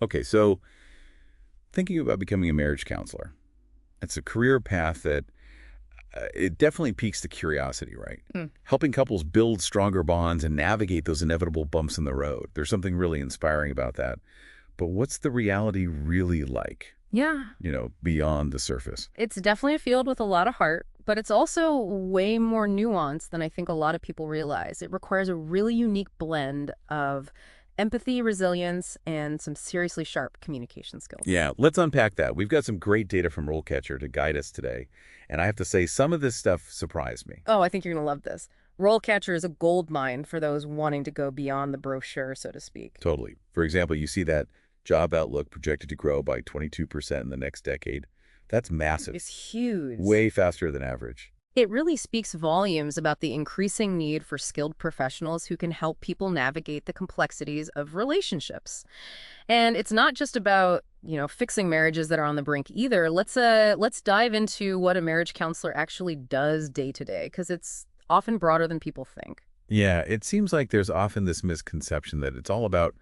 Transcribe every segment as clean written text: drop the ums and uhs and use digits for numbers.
Okay, so thinking about becoming a marriage counselor, it's a career path that it definitely piques the curiosity, right? Hmm. Helping couples build stronger bonds and navigate those inevitable bumps in the road. There's something really inspiring about that. But what's the reality really like, Yeah, beyond the surface? it's definitely a field with a lot of heart, but it's also way more nuanced than I think a lot of people realize. It requires a really unique blend of empathy, resilience, and some seriously sharp communication skills. Yeah, let's unpack that. We've got some great data from RoleCatcher to guide us today. And I have to say, some of this stuff surprised me. Oh, I think you're going to love this. RoleCatcher is a gold mine for those wanting to go beyond the brochure, so to speak. Totally. For example, you see that job outlook projected to grow by 22% in the next decade. That's massive. It's huge. Way faster than average. It really speaks volumes about the increasing need for skilled professionals who can help people navigate the complexities of relationships. And it's not just about, fixing marriages that are on the brink either. Let's dive into what a marriage counselor actually does day to day, because it's often broader than people think. Yeah, it seems like there's often this misconception that it's all about,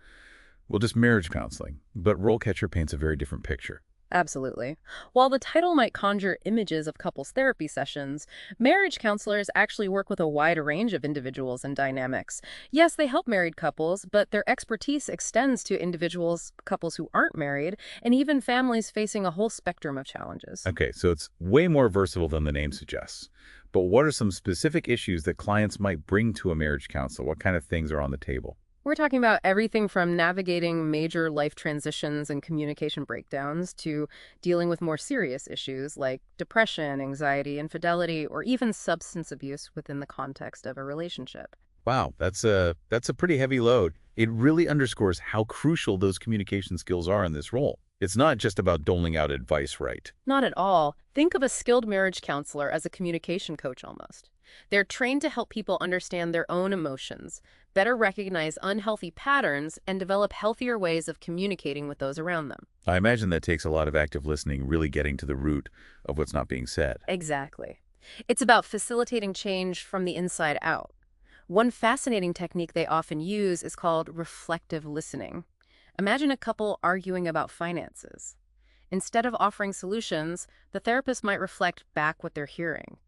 well, just marriage counseling. But RoleCatcher paints a very different picture. Absolutely. While the title might conjure images of couples therapy sessions, marriage counselors actually work with a wide range of individuals and dynamics. Yes, they help married couples, but their expertise extends to couples who aren't married, and even families facing a whole spectrum of challenges. Okay, so it's way more versatile than the name suggests. But what are some specific issues that clients might bring to a marriage counselor? What kind of things are on the table? We're talking about everything from navigating major life transitions and communication breakdowns to dealing with more serious issues like depression, anxiety, infidelity, or even substance abuse within the context of a relationship. Wow, that's a pretty heavy load. It really underscores how crucial those communication skills are in this role. It's not just about doling out advice, right? Not at all. Think of a skilled marriage counselor as a communication coach almost. They're trained to help people understand their own emotions, better recognize unhealthy patterns, and develop healthier ways of communicating with those around them. I imagine that takes a lot of active listening, really getting to the root of what's not being said. Exactly. It's about facilitating change from the inside out. One fascinating technique they often use is called reflective listening. Imagine a couple arguing about finances. Instead of offering solutions, the therapist might reflect back what they're hearing.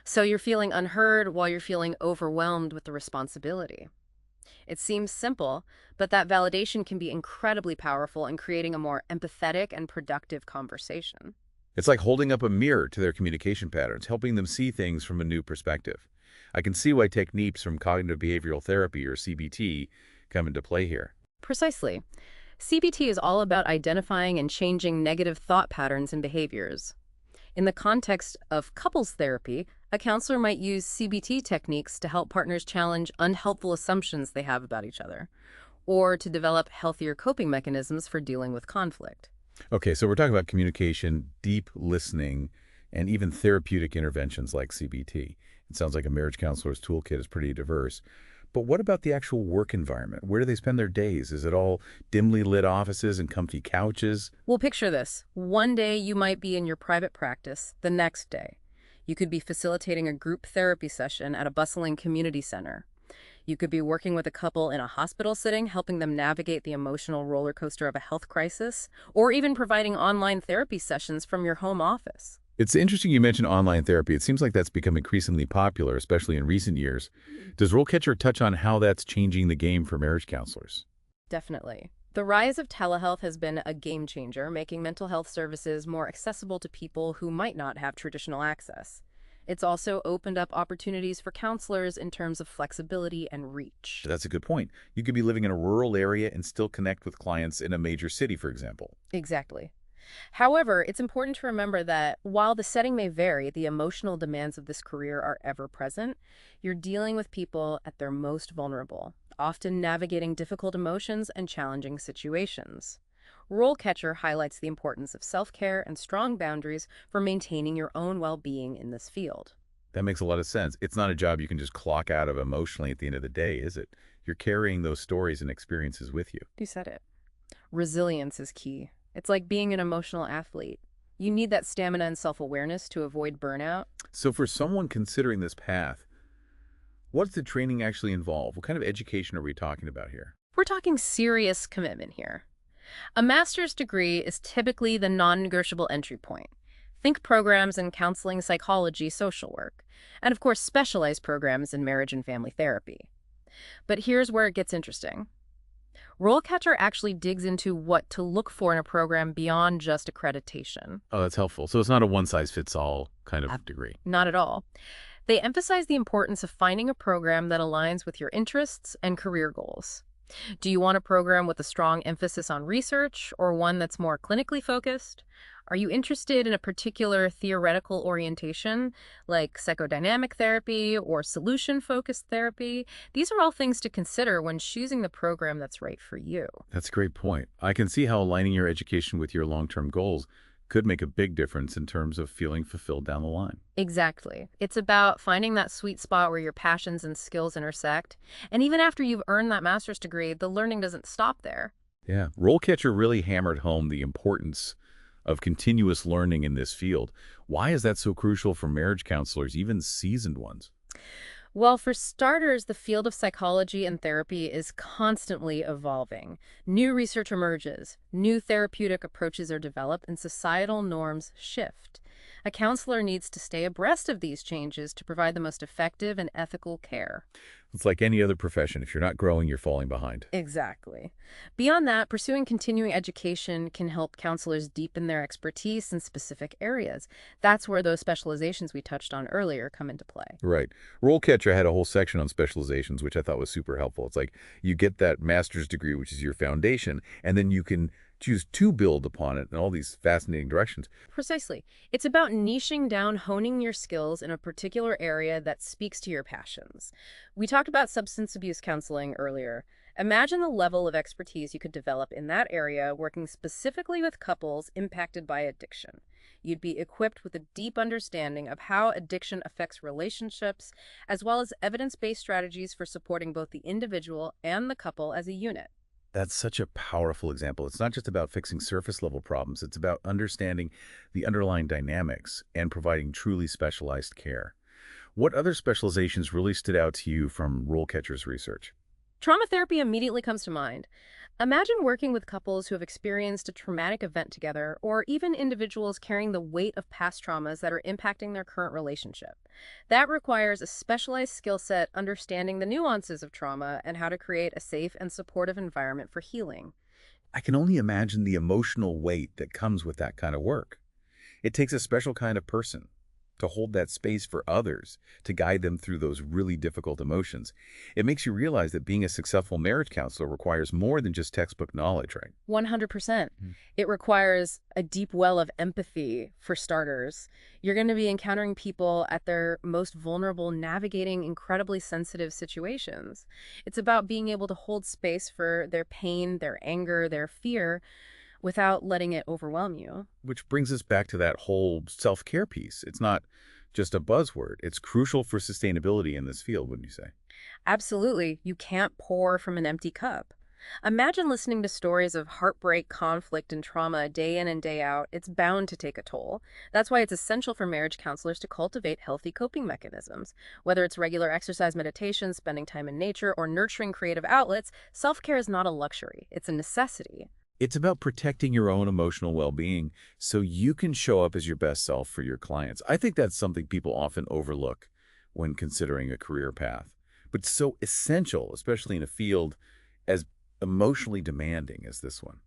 So you're feeling unheard while you're feeling overwhelmed with the responsibility. It seems simple, but that validation can be incredibly powerful in creating a more empathetic and productive conversation. It's like holding up a mirror to their communication patterns, helping them see things from a new perspective. I can see why techniques from cognitive behavioral therapy or CBT come into play here. Precisely. CBT is all about identifying and changing negative thought patterns and behaviors. In the context of couples therapy, a counselor might use CBT techniques to help partners challenge unhelpful assumptions they have about each other, or to develop healthier coping mechanisms for dealing with conflict. Okay, so we're talking about communication, deep listening, and even therapeutic interventions like CBT. It sounds like a marriage counselor's toolkit is pretty diverse. But what about the actual work environment? Where do they spend their days? Is it all dimly lit offices and comfy couches? Well, picture this. One day you might be in your private practice, the next day you could be facilitating a group therapy session at a bustling community center. You could be working with a couple in a hospital setting, helping them navigate the emotional roller coaster of a health crisis, or even providing online therapy sessions from your home office. It's interesting you mentioned online therapy. It seems like that's become increasingly popular, especially in recent years. Does RoleCatcher touch on how that's changing the game for marriage counselors? Definitely. The rise of telehealth has been a game changer, making mental health services more accessible to people who might not have traditional access. It's also opened up opportunities for counselors in terms of flexibility and reach. That's a good point. You could be living in a rural area and still connect with clients in a major city, for example. Exactly. However, it's important to remember that while the setting may vary, the emotional demands of this career are ever present. You're dealing with people at their most vulnerable, often navigating difficult emotions and challenging situations. RoleCatcher highlights the importance of self-care and strong boundaries for maintaining your own well-being in this field. That makes a lot of sense. It's not a job you can just clock out of emotionally at the end of the day, is it? You're carrying those stories and experiences with you. You said it. Resilience is key. It's like being an emotional athlete. You need that stamina and self-awareness to avoid burnout. So for someone considering this path, what does the training actually involve? What kind of education are we talking about here? We're talking serious commitment here. A master's degree is typically the non-negotiable entry point. Think programs in counseling, psychology, social work, and of course specialized programs in marriage and family therapy. But here's where it gets interesting. RoleCatcher actually digs into what to look for in a program beyond just accreditation. Oh, that's helpful. So it's not a one-size-fits-all kind of degree. Not at all. They emphasize the importance of finding a program that aligns with your interests and career goals. Do you want a program with a strong emphasis on research or one that's more clinically focused? Are you interested in a particular theoretical orientation, like psychodynamic therapy or solution-focused therapy? These are all things to consider when choosing the program that's right for you. That's a great point. I can see how aligning your education with your long-term goals could make a big difference in terms of feeling fulfilled down the line. Exactly. It's about finding that sweet spot where your passions and skills intersect. And even after you've earned that master's degree, the learning doesn't stop there. Yeah. RoleCatcher really hammered home the importance of continuous learning in this field. Why is that so crucial for marriage counselors, even seasoned ones? Well, for starters, the field of psychology and therapy is constantly evolving. New research emerges, new therapeutic approaches are developed, and societal norms shift. A counselor needs to stay abreast of these changes to provide the most effective and ethical care. It's like any other profession. If you're not growing, you're falling behind. Exactly. Beyond that, pursuing continuing education can help counselors deepen their expertise in specific areas. That's where those specializations we touched on earlier come into play. Right. RoleCatcher had a whole section on specializations, which I thought was super helpful. It's like you get that master's degree, which is your foundation, and then you can choose to build upon it in all these fascinating directions. Precisely. It's about niching down, honing your skills in a particular area that speaks to your passions. We talked about substance abuse counseling earlier. Imagine the level of expertise you could develop in that area working specifically with couples impacted by addiction. You'd be equipped with a deep understanding of how addiction affects relationships, as well as evidence-based strategies for supporting both the individual and the couple as a unit. That's such a powerful example. It's not just about fixing surface level problems. It's about understanding the underlying dynamics and providing truly specialized care. What other specializations really stood out to you from RoleCatcher's research? Trauma therapy immediately comes to mind. Imagine working with couples who have experienced a traumatic event together, or even individuals carrying the weight of past traumas that are impacting their current relationship. That requires a specialized skill set understanding the nuances of trauma and how to create a safe and supportive environment for healing. I can only imagine the emotional weight that comes with that kind of work. It takes a special kind of person to hold that space for others, to guide them through those really difficult emotions. It makes you realize that being a successful marriage counselor requires more than just textbook knowledge, right? 100%. Mhm. It requires a deep well of empathy, for starters. You're going to be encountering people at their most vulnerable, navigating incredibly sensitive situations. It's about being able to hold space for their pain, their anger, their fear, without letting it overwhelm you. Which brings us back to that whole self-care piece. It's not just a buzzword. It's crucial for sustainability in this field, wouldn't you say? Absolutely. You can't pour from an empty cup. Imagine listening to stories of heartbreak, conflict, and trauma day in and day out. It's bound to take a toll. That's why it's essential for marriage counselors to cultivate healthy coping mechanisms. Whether it's regular exercise, meditation, spending time in nature, or nurturing creative outlets, self-care is not a luxury. It's a necessity. It's about protecting your own emotional well-being so you can show up as your best self for your clients. I think that's something people often overlook when considering a career path, but so essential, especially in a field as emotionally demanding as this one.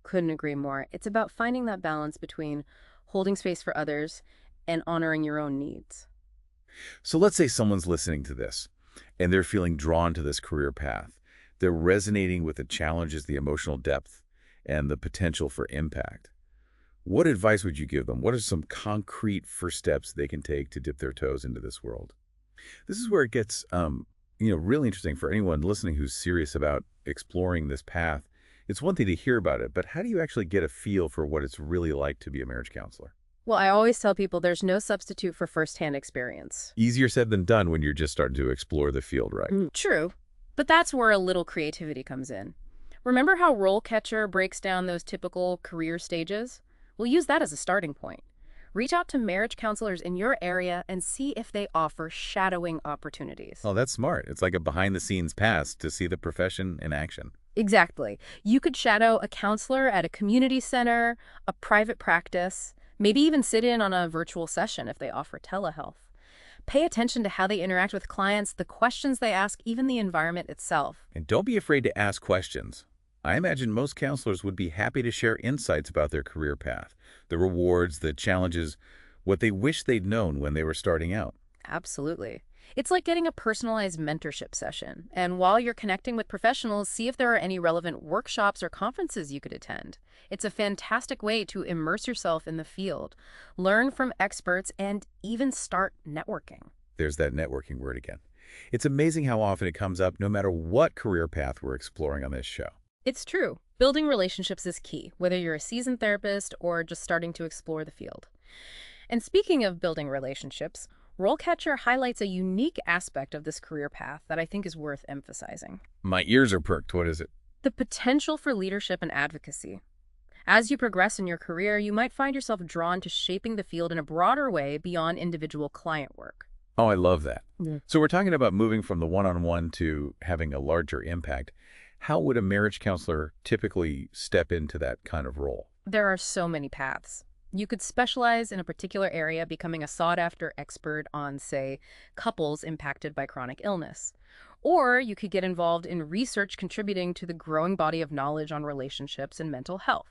Couldn't agree more. It's about finding that balance between holding space for others and honoring your own needs. So let's say someone's listening to this and they're feeling drawn to this career path. They're resonating with the challenges, the emotional depth, and the potential for impact. What advice would you give them? What are some concrete first steps they can take to dip their toes into this world? This is where it gets, really interesting for anyone listening who's serious about exploring this path. It's one thing to hear about it, but how do you actually get a feel for what it's really like to be a marriage counselor? Well, I always tell people there's no substitute for firsthand experience. Easier said than done when you're just starting to explore the field, right? True, but that's where a little creativity comes in. Remember how RoleCatcher breaks down those typical career stages? We'll use that as a starting point. Reach out to marriage counselors in your area and see if they offer shadowing opportunities. Oh, that's smart. It's like a behind-the-scenes pass to see the profession in action. Exactly. You could shadow a counselor at a community center, a private practice, maybe even sit in on a virtual session if they offer telehealth. Pay attention to how they interact with clients, the questions they ask, even the environment itself. And don't be afraid to ask questions. I imagine most counselors would be happy to share insights about their career path, the rewards, the challenges, what they wish they'd known when they were starting out. Absolutely. It's like getting a personalized mentorship session. And while you're connecting with professionals, see if there are any relevant workshops or conferences you could attend. It's a fantastic way to immerse yourself in the field, learn from experts, and even start networking. There's that networking word again. It's amazing how often it comes up no matter what career path we're exploring on this show. It's true. Building relationships is key, whether you're a seasoned therapist or just starting to explore the field. And speaking of building relationships, RoleCatcher highlights a unique aspect of this career path that I think is worth emphasizing: My ears are perked. What is it? the potential for leadership and advocacy. As you progress in your career, you might find yourself drawn to shaping the field in a broader way beyond individual client work. Oh, I love that. Yeah. So we're talking about moving from the one-on-one to having a larger impact. How would a marriage counselor typically step into that kind of role? There are so many paths. You could specialize in a particular area, becoming a sought-after expert on, say, couples impacted by chronic illness. Or you could get involved in research contributing to the growing body of knowledge on relationships and mental health.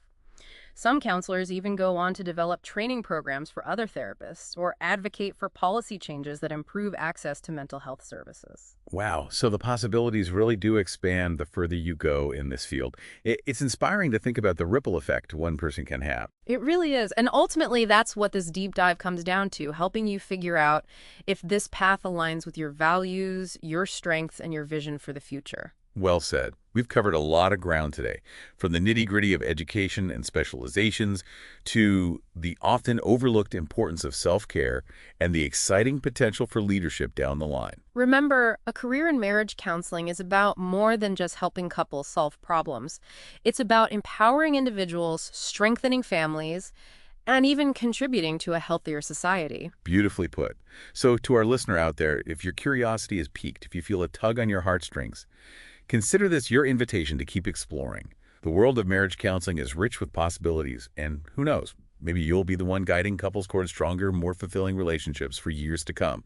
Some counselors even go on to develop training programs for other therapists or advocate for policy changes that improve access to mental health services. Wow. So the possibilities really do expand the further you go in this field. It's inspiring to think about the ripple effect one person can have. It really is. And ultimately, that's what this deep dive comes down to, helping you figure out if this path aligns with your values, your strengths, and your vision for the future. Well said. We've covered a lot of ground today, from the nitty-gritty of education and specializations to the often overlooked importance of self-care and the exciting potential for leadership down the line. Remember, a career in marriage counseling is about more than just helping couples solve problems. It's about empowering individuals, strengthening families, and even contributing to a healthier society. Beautifully put. So to our listener out there, if your curiosity is piqued, if you feel a tug on your heartstrings, consider this your invitation to keep exploring. The world of marriage counseling is rich with possibilities, and who knows, maybe you'll be the one guiding couples towards stronger, more fulfilling relationships for years to come.